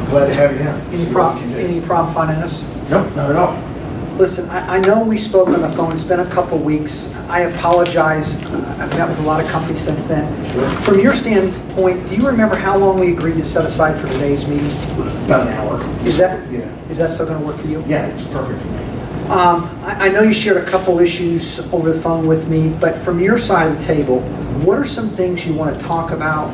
Glad to have you in. Any problem finding us? Nope, not at all. Listen, I know we spoke on the phone. It's been a couple weeks. I apologize. I've met with a lot of companies since then. Sure. From your standpoint, do you remember how long we agreed to set aside for today's meeting? About an hour. Is that still going to work for you? Yeah, it's perfect for me. I know you shared a couple issues over the phone with me, but from your side of the table, what are some things you want to talk about,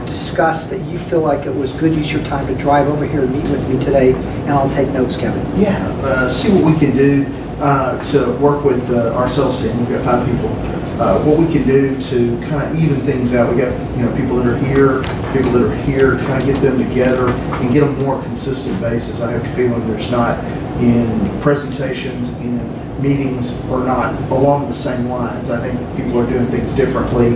discuss, that you feel like it was good use your time to drive over here and meet with me today, and I'll take notes, Kevin. Yeah, see what we can do to work with our sales team. We've got 5 people. What we can do to kind of even things out. We got people that are here, kind of get them together and get a more consistent basis. I have a feeling there's not in presentations, in meetings, or not along the same lines. I think people are doing things differently,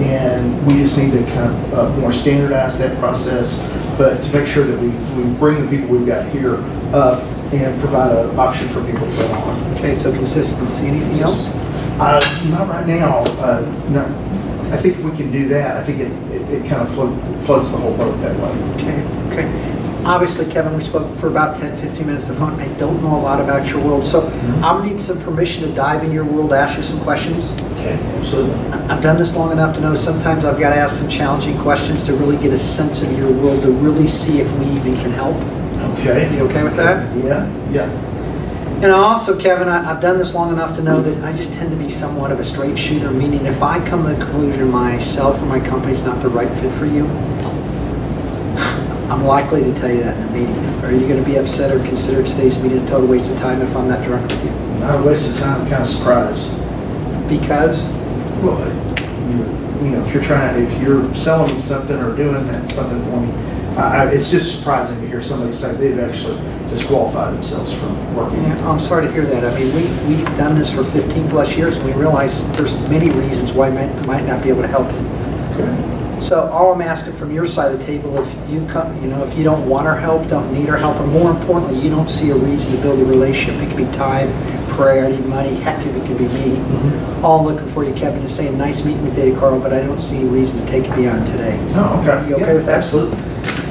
and we just need to kind of more standardize that process, but to make sure that we bring the people we've got here up and provide an option for people to go on. Okay, so consistency. Anything else? Not right now. No. I think if we can do that, I think it kind of floats the whole boat that way. Okay. Obviously, Kevin, we spoke for about 10-15 minutes on the phone. I don't know a lot about your world, so I'll need some permission to dive in your world, ask you some questions. Okay, absolutely. I've done this long enough to know sometimes I've got to ask some challenging questions to really get a sense of your world, to really see if we even can help. Okay. You okay with that? Yeah. And also, Kevin, I've done this long enough to know that I just tend to be somewhat of a straight shooter, meaning if I come to the conclusion myself or my company's not the right fit for you, I'm likely to tell you that in a meeting. Are you going to be upset or consider today's meeting a total waste of time if I'm that direct with you? Not a waste of time. I'm kind of surprised. Because? Well, if you're selling me something or doing something for me, it's just surprising to hear somebody say they've actually disqualified themselves from working. Yeah, I'm sorry to hear that. I mean, we've done this for 15 plus years, and we realize there's many reasons why I might not be able to help you. Okay. So all I'm asking from your side of the table, if you come, if you don't want our help, don't need our help, or more importantly, you don't see a reason to build a relationship. It could be time, priority, money, heck, it could be me. Mm-hmm. All I'm looking for you, Kevin, is saying nice meeting with you, Carl, but I don't see a reason to take it beyond today. Oh, okay. You okay with that? Absolutely.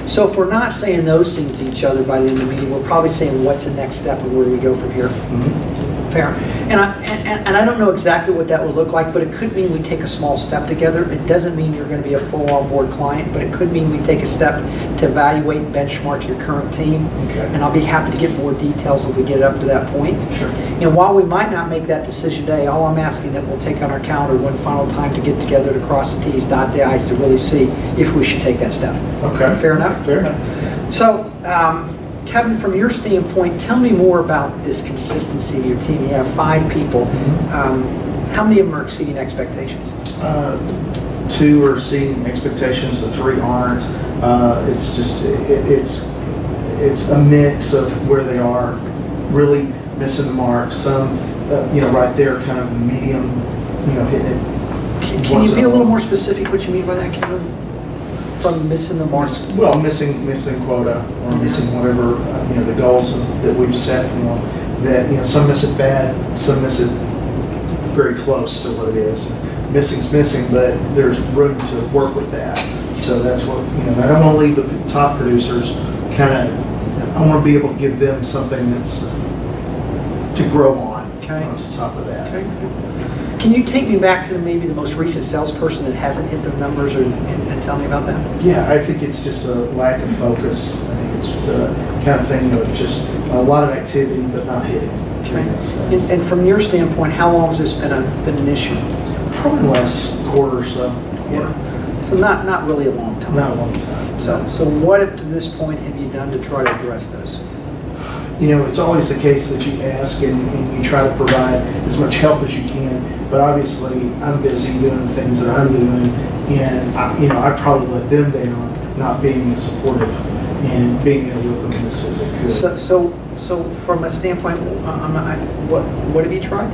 So if we're not saying those things to each other by the end of the meeting, we're probably saying what's the next step and where do we go from here. Mm-hmm. Fair. And I don't know exactly what that would look like, but it could mean we take a small step together. It doesn't mean you're going to be a full on-board client, but it could mean we take a step to evaluate and benchmark your current team. Okay. And I'll be happy to get more details if we get it up to that point. Sure. And while we might not make that decision today, all I'm asking that we'll take on our calendar one final time to get together to cross the T's, dot the I's, to really see if we should take that step. Okay. Fair enough? Fair enough. So, Kevin, from your standpoint, tell me more about this consistency of your team. You have 5 people. How many of them are exceeding expectations? 2 are exceeding expectations. The 3 aren't. It's just it's a mix of where they are, really missing the mark. Some, right there, kind of medium, hitting it. Can you be a little more specific what you mean by that, Kevin? From missing the mark? Well, missing quota or missing whatever, the goals that we've set for them. That, some miss it bad, some miss it very close to what it is. Missing's missing, but there's room to work with that. So that's what, I don't want to leave the top producers I want to be able to give them something that's to grow on. Okay. On top of that. Okay. Can you take me back to maybe the most recent salesperson that hasn't hit their numbers and tell me about that? Yeah, I think it's just a lack of focus. I think it's the kind of thing of just a lot of activity but not hitting. Okay. And from your standpoint, how long has this been an issue? Probably the last quarter or so. Quarter. So not really a long time. Not a long time. So what up to this point have you done to try to address this? It's always the case that you ask and you try to provide as much help as you can. But obviously, I'm busy doing the things that I'm doing, and I probably let them down, not being as supportive and being there with them as I could. So from a standpoint, what have you tried?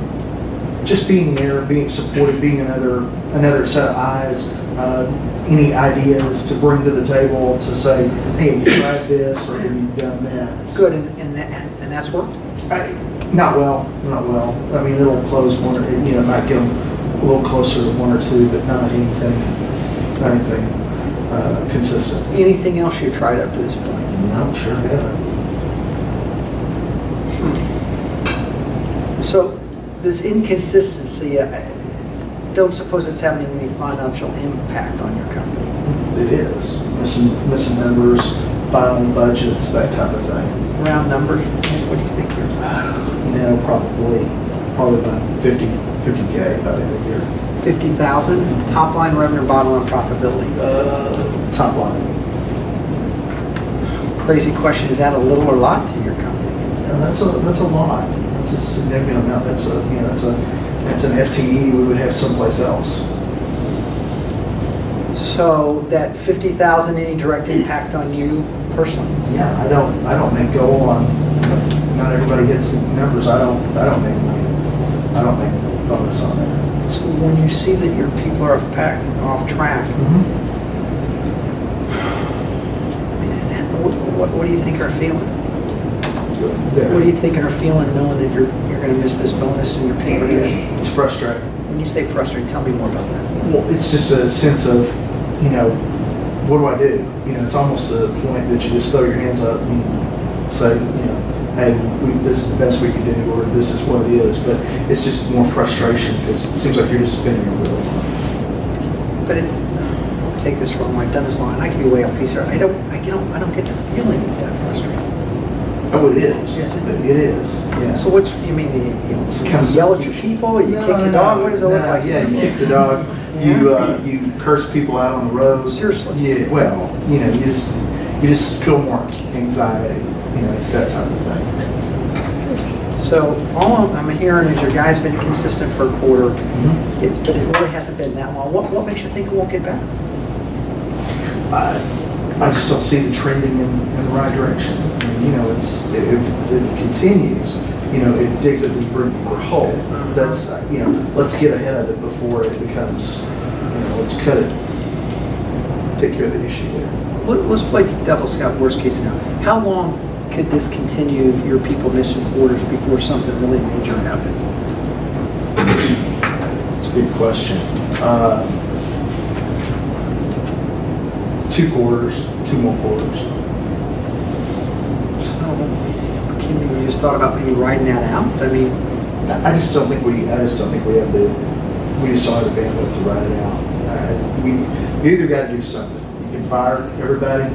Just being there, being supportive, being another set of eyes. Any ideas to bring to the table to say, hey, have you tried this or have you done that? Good, and that's worked? Not well. I mean, it'll close one, might get them a little closer to 1 or 2, but not anything consistent. Anything else you tried up to this point? No, sure haven't. So this inconsistency, I don't suppose it's having any financial impact on your company? It is. Missing numbers, filing budgets, that type of thing. Round numbers, what do you think you're? Probably about 50K by the end of the year. 50,000, top line revenue, bottom line profitability. Top line. Crazy question, is that a little or a lot to your company? And that's a lot. That's a significant amount. That's an FTE we would have someplace else. So that 50,000, any direct impact on you personally? Yeah, I don't make go on. Not everybody hits the numbers. I don't make money. I don't make bonus on that. So when you see that your people are off track, what do you think are feeling? What do you think are feeling knowing that you're going to miss this bonus and your people are going to... It's frustrating. When you say frustrating, tell me more about that. Well, it's just a sense of, what do I do? It's almost a point that you just throw your hands up and say, hey, this is the best we can do, or this is what it is. But it's just more frustration because it seems like you're just spinning your wheels. But take this wrong. I've done this long, and I can be way off piece here. I don't get the feeling it's that frustrating. Oh, it is. Yes, it is. Yeah. So what's you mean? You kind of yell at your people? You kick your dog? What does it look like? Yeah, you kick the dog. Yeah. You curse people out on the road. Seriously? Yeah. Well, you just feel more anxiety. It's that type of thing. So all I'm hearing is your guy's been consistent for a quarter, Mm-hmm. but it really hasn't been that long. What makes you think it won't get better? I just don't see the trending in the right direction. If it continues, it digs a deeper hole. That's, let's get ahead of it before it becomes, let's cut it, take care of the issue there. Let's play devil's advocate, worst case scenario. How long could this continue, your people missing quarters, before something really major happened? It's a good question. 2 quarters, 2 more quarters. So, you just thought about maybe riding that out? I mean, I just don't think we have the bandwidth to ride it out. We either got to do something. You can fire everybody,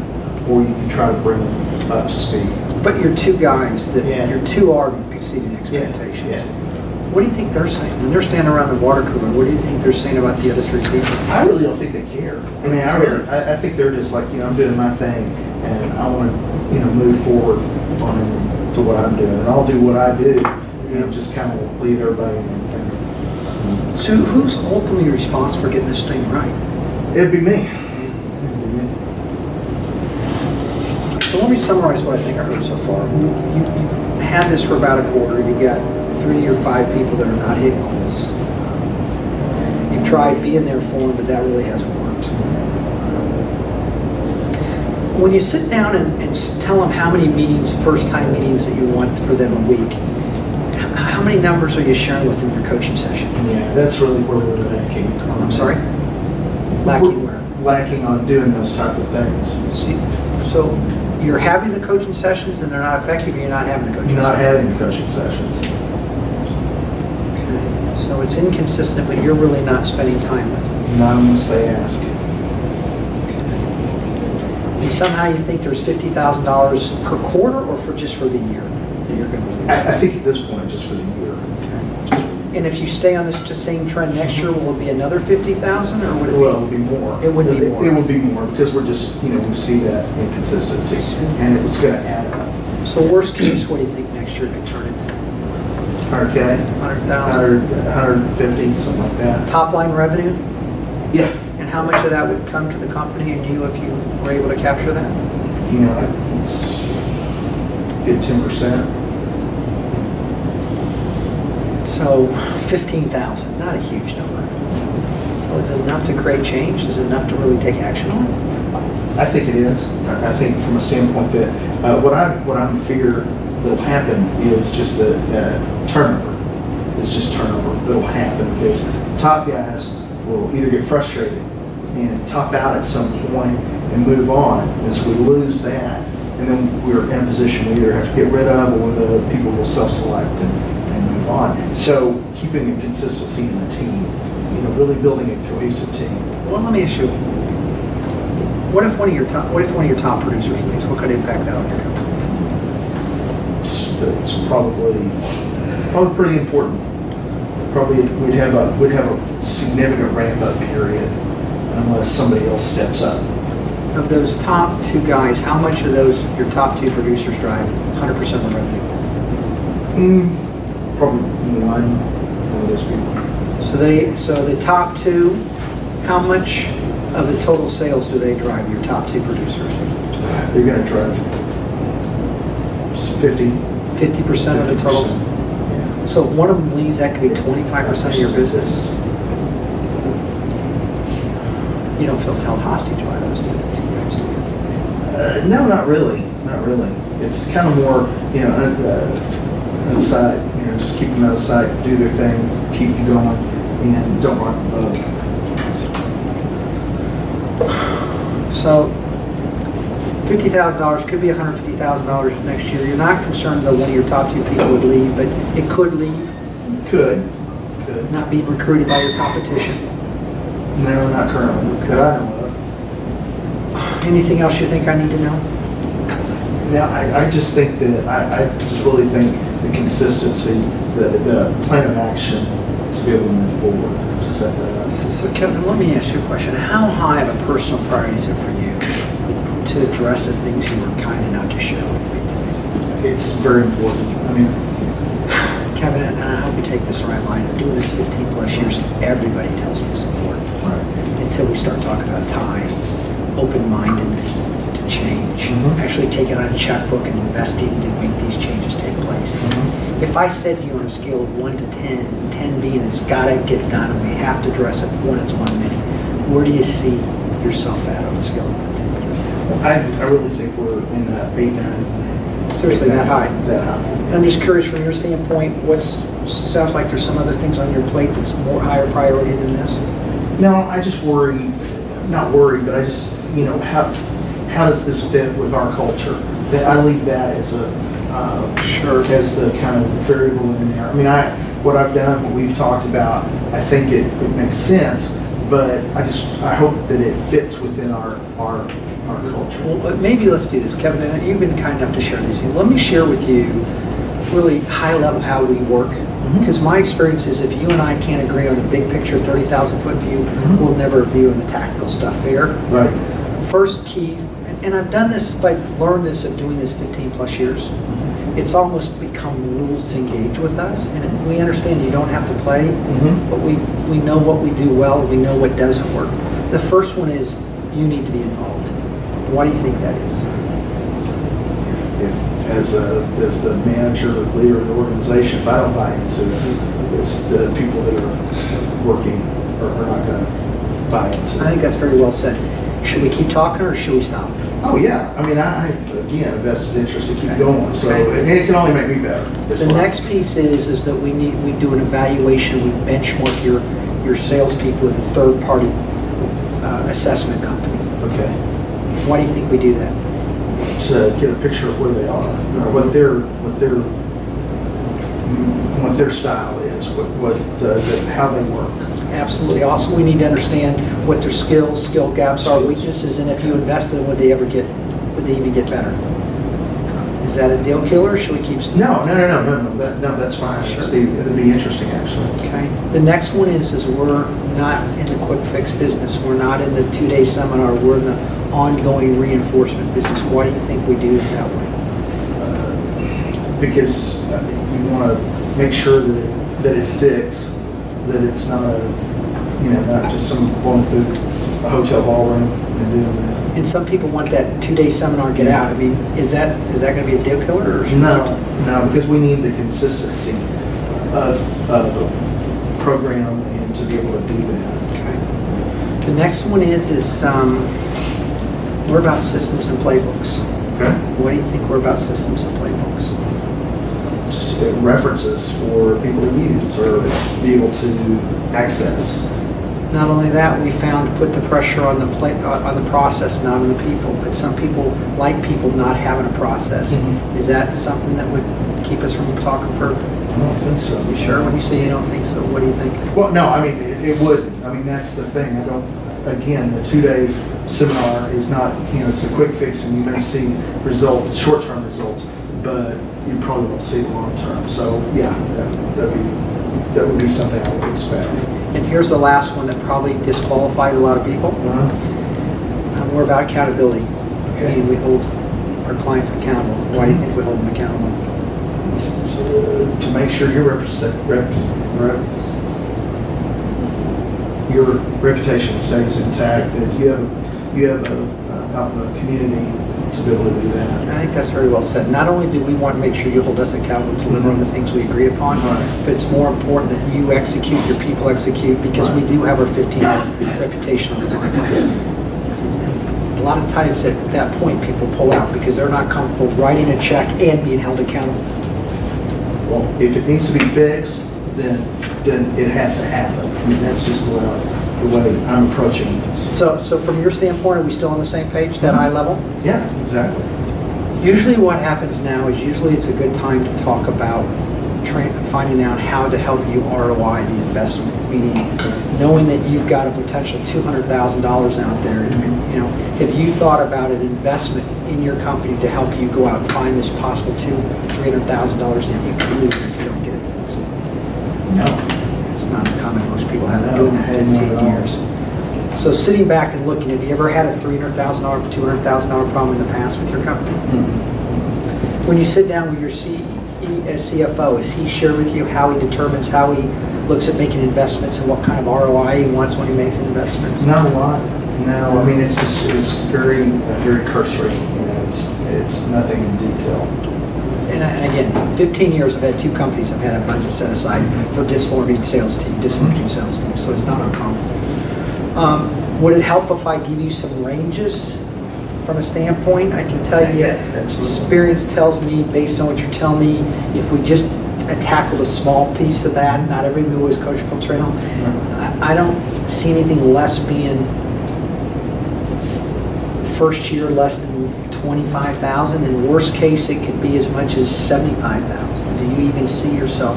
or you can try to bring them up to speed. but your 2 guys, Yeah. your 2 are exceeding expectations. Yeah. What do you think they're saying? When they're standing around the water cooler, what do you think they're saying about the other 3 people? I really don't think they care. I think they're just like, I'm doing my thing, and I want to, move forward to what I'm doing, and I'll do what I do, just kind of leave everybody. So who's ultimately responsible for getting this thing right? It'd be me. So let me summarize what I think I heard so far. You've had this for about a quarter. You've got 3 or 5 people that are not hitting goals. You've tried being there for them, but that really hasn't worked. When you sit down and tell them how many meetings, first-time meetings that you want for them a week, how many numbers are you sharing with them in your coaching session? Yeah, that's really where we're lacking. I'm sorry? Lacking where? Lacking on doing those type of things. So you're having the coaching sessions and they're not effective, or you're not having the coaching Not sessions? having the coaching sessions. Okay. So it's inconsistent, but you're really not spending time with them. Not unless they ask. And somehow you think there's $50,000 per quarter, or just for the year that you're going to lose? I think at this point, just for the year. And if you stay on this same trend next year, will it be another 50,000, or would it be? Well, it would be more. It would be more. It would be more because we're just, we see that inconsistency, and it's going to add up. So worst case, what do you think next year could turn into? 100K, 100,000? 150, something like that. Top line revenue? Yeah. And how much of that would come to the company and you if you were able to capture that? It's good 10%. So 15,000, not a huge number. So is it enough to create change? Is it enough to really take action on it? I think it is. I think from a standpoint that what I'm fear that'll happen is just the turnover. It's just turnover that'll happen because top guys will either get frustrated and top out at some point and move on. And so we lose that, and then we're in a position we either have to get rid of or the people will self-select and move on. So keeping a consistency in the team, really building a cohesive team. Well, let me ask you, what if one of your top producers leaves? What kind of impact that on your company? It's probably pretty important. Probably we'd have a significant ramp-up period unless somebody else steps up. Of those top 2 guys, how much of those, your top 2 producers drive 100% of the revenue? Probably one of those people. So the top 2, how much of the total sales do they drive, your top 2 producers? They're going to drive 50% of the total? Yeah. So if one of them leaves, that could be 25% of your business? You don't feel held hostage by those 2 guys, do you? No, not really. Not really. It's kind of more, inside, just keep them out of sight, do their thing, keep you going, and don't rock the boat. So $50,000 could be $150,000 next year. You're not concerned that one of your top 2 people would leave, but it could leave, Could. not being recruited by your competition. No, not currently. That I know of. Anything else you think I need to know? Now, I just think that, I just really think the consistency, the plan of action to be able to move forward, to set that up. So Kevin, let me ask you a question. How high of a personal priority is it for you to address the things you were kind enough to share with me today? It's very important. I mean, Kevin, and I hope you take this the right line. Doing this 15 plus years, everybody tells me it's important. Until we start talking about time, open-minded to change, actually taking out a checkbook and investing to make these changes take place. If I said to you on a scale of 1 to 10, 10 being it's got to get done and we have to address it, 1 it's 1 many, where do you see yourself at on a scale of 1 to 10? I really think we're in that 8, 9. Seriously, that high? That high. And I'm just curious from your standpoint, sounds like there's some other things on your plate that's more higher priority than this? No, I just not worry, but I just, how does this fit with our culture? That I leave that as as the kind of variable in there. I mean, what I've done, what we've talked about, I think it makes sense, but I hope that it fits within our culture. Well, maybe let's do this, Kevin. And you've been kind enough to share these things. Let me share with you really high level how we work. Because my experience is if you and I can't agree on the big picture, 30,000 foot view, we'll never view on the tactical stuff. Fair? Right. First key, and I've done this, learned this of doing this 15 plus years. It's almost become rules to engage with us, and we understand you don't have to play, but we know what we do well, we know what doesn't work. The first one is you need to be involved. Why do you think that is? As the manager or leader of the organization, if I don't buy into it, it's the people that are working are not going to buy into it. I think that's very well said. Should we keep talking or should we stop? Oh yeah, I mean, I again invested interest to keep going, so and it can only make me better. The next piece is that we do an evaluation. We benchmark your salespeople with a third-party assessment company. Okay. Why do you think we do that? To get a picture of where they are, or what their style is, how they work. Absolutely. Also, we need to understand what their skill gaps are, weaknesses, and if you invested in would they even get better? Is that a deal killer, or should we keep? No, that's fine. Sure. It'd be interesting, actually. Okay. The next one is we're not in the quick fix business. We're not in the 2-day seminar. We're in the ongoing reinforcement business. Why do you think we do it that way? Because you want to make sure that it sticks, that it's not not just some going through a hotel ballroom and doing that. And some people want that 2-day seminar get out. I mean, is that going to be a deal killer? Or No, because we need the consistency of the program and to be able to do that. Okay. The next one is we're about systems and playbooks. Okay. What do you think we're about systems and playbooks? Just to get references for people to use or be able to access. Not only that, we found to put the pressure on on the process, not on the people. But some people like people not having a process. Mhm. Is that something that would keep us from talking further? I don't think so. You sure? When you say you don't think so, what do you think? Well, no, I mean, it wouldn't. I mean, that's the thing. I don't, again, the 2-day seminar is not, it's a quick fix and you may see results, short-term results, but you probably won't see it long-term. So, yeah, that would be something I would expect. And here's the last one that probably disqualifies a lot of people. More about accountability. Okay. Meaning we hold our clients accountable. Why do you think we hold them accountable? To make sure your reputation stays intact, that you have a community to be able to do that. I think that's very well said. Not only do we want to make sure you hold us accountable to deliver on the things we agree upon, Right. but it's more important that you execute, your people execute, because we do have our 15-year reputation on the line. A lot of times at that point, people pull out because they're not comfortable writing a check and being held accountable. Well, if it needs to be fixed, then it has to happen. I mean, that's just the way I'm approaching this. So from your standpoint, are we still on the same page, that high level? Yeah, exactly. Usually what happens now is it's a good time to talk about finding out how to help you ROI the investment, meaning knowing that you've got a potential $200,000 out there. Have you thought about an investment in your company to help you go out and find this possible $300,000 that you could lose if you don't get it fixed? No. It's not uncommon. Most people have been No, doing that not 15 at all. years. So sitting back and looking, have you ever had a $300,000, $200,000 problem in the past with your company? Mm-hmm. When you sit down with your CFO, is he share with you how he determines how he looks at making investments and what kind of ROI he wants when he makes investments? Not a lot. No, I mean, it's very, very cursory. It's nothing in detail. And again, 15 years, I've had 2 companies I've had a budget set aside for dysfunctioning sales team, so it's not uncommon. Would it help if I give you some ranges from a standpoint? I can tell you, Yeah, absolutely. experience tells me, based on what you tell me, if we just tackled a small piece of that, not every move is coachable trainer, I don't see anything less being first year less than 25,000. In worst case, it could be as much as 75,000. Do you even see yourself,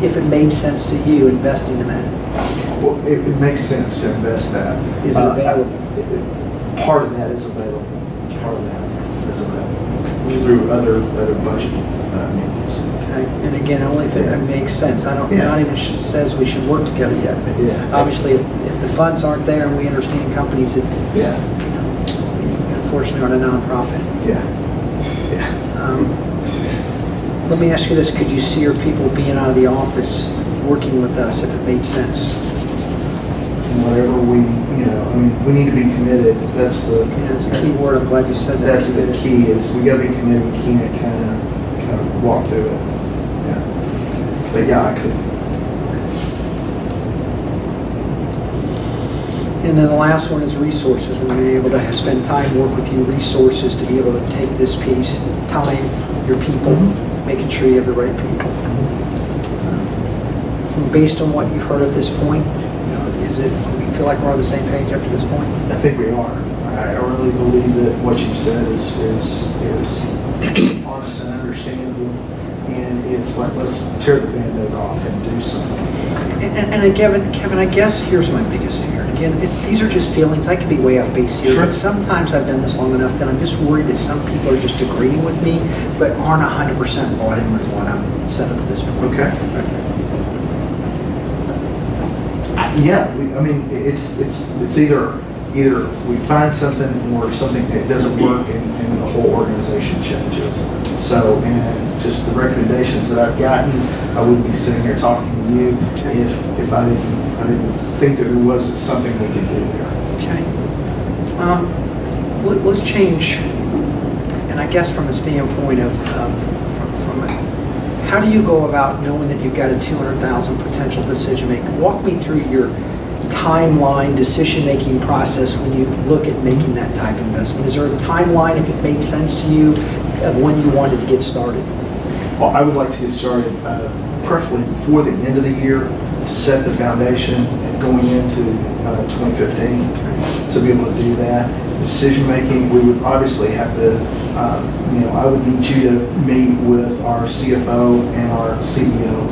if it made sense to you, investing in that? Well, it makes sense to invest that. Is it available? Part of that is available. Part of that is available through other budget means. Okay, and again, only if it makes sense. Not even says we should work together yet, but Yeah. obviously if the funds aren't there and we understand companies that, Yeah. we unfortunately aren't a nonprofit. Yeah. Yeah. Let me ask you this, could you see your people being out of the office, working with us if it made sense? Whatever we need to be committed. That's That's a key word, I'm glad you said that. That's the key, is we gotta be committed. We can't kind of walk through it. Yeah. But yeah, I could. And then the last one is resources. We're going to be able to spend time, work with you, resources to be able to take this piece, time, your people, making sure you have the right people. Based on what you've heard at this point, do you feel like we're on the same page after this point? I think we are. I really believe that what you said is honest and understandable, and it's like, let's tear the Band-Aid off and do something. And Kevin, I guess here's my biggest fear. And again, these are just feelings. I could be way off base here, Sure. but sometimes I've done this long enough that I'm just worried that some people are just agreeing with me, but aren't 100% bought in with what I'm saying at this point. Okay. Yeah, it's either we find something or something that doesn't work and the whole organization changes. So, and just the recommendations that I've gotten, I wouldn't be sitting here talking to you if I didn't think that there was something we could do there. Okay. Let's change, and I guess from a standpoint of how do you go about knowing that you've got a 200,000 potential decision maker? Walk me through your timeline, decision-making process when you look at making that type of investment. Is there a timeline, if it made sense to you, of when you wanted to get started? Well, I would like to get started preferably before the end of the year, to set the foundation going into 2015, to be able to do that. Decision making, we would obviously have to, I would need you to meet with our CFO and our CEO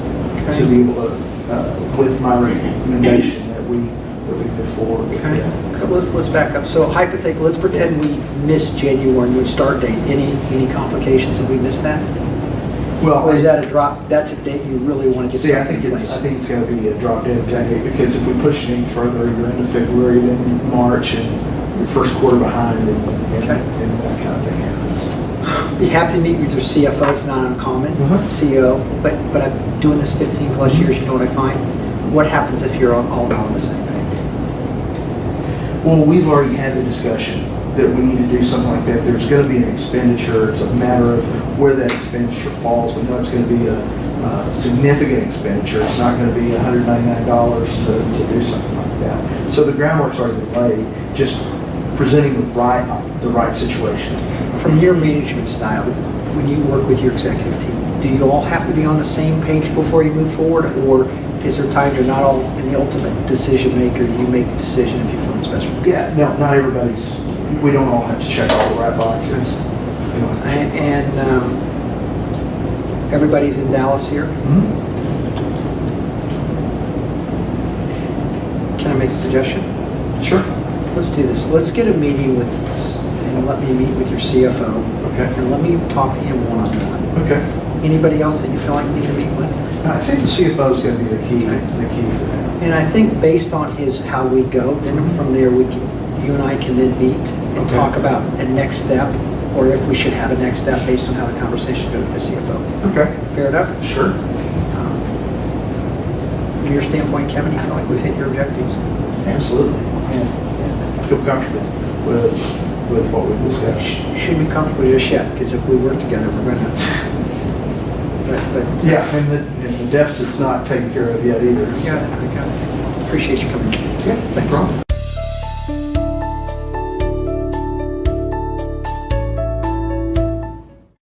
to be able to, with my recommendation that we move forward with Okay. that. Let's back up. So hypothetically, let's pretend we missed January new start date. Any complications if we missed that? Well, Or is that a drop, that's a date you really want to get see, I something think in it's, place? I think it's going to be a drop dead date, because if we push it any further, you're into February, then March, and your first quarter behind, and Okay. that kind of thing happens. Be happy to meet with your CFO, it's not uncommon, CEO, but I'm doing this 15 plus years, you know what I find? What happens if you're all not on the same page? Well, we've already had the discussion that we need to do something like that. There's going to be an expenditure. It's a matter of where that expenditure falls. We know it's going to be a significant expenditure. It's not going to be $199 to do something like that. So the groundwork's already laid, just presenting the right situation. From your management style, when you work with your executive team, do you all have to be on the same page before you move forward, or is there times you're not all in the ultimate decision maker, you make the decision if you feel it's best for you? Yeah, no, not everybody's, we don't all have to check all the right boxes. You know. And everybody's in Dallas here? Mhm. Can I make a suggestion? Sure. Let's do this. Let's get a meeting with, and let me meet with your CFO, Okay. and let me talk to him one-on-one. Okay. Anybody else that you feel like we need to meet with? I think the CFO is going to be the key for that. And I think based on how we go, then from there, you and I can then meet and Okay. talk about a next step, or if we should have a next step based on how the conversation goes with the CFO. Okay. Fair enough? Sure. From your standpoint, Kevin, you feel like we've hit your objectives? Absolutely. Yeah. I feel comfortable with what we've discussed. Shouldn't be comfortable just yet, because if we work together, we're gonna. But Yeah, and the deficit's not taken care of yet either. I got it. Appreciate you coming. Yeah, no problem.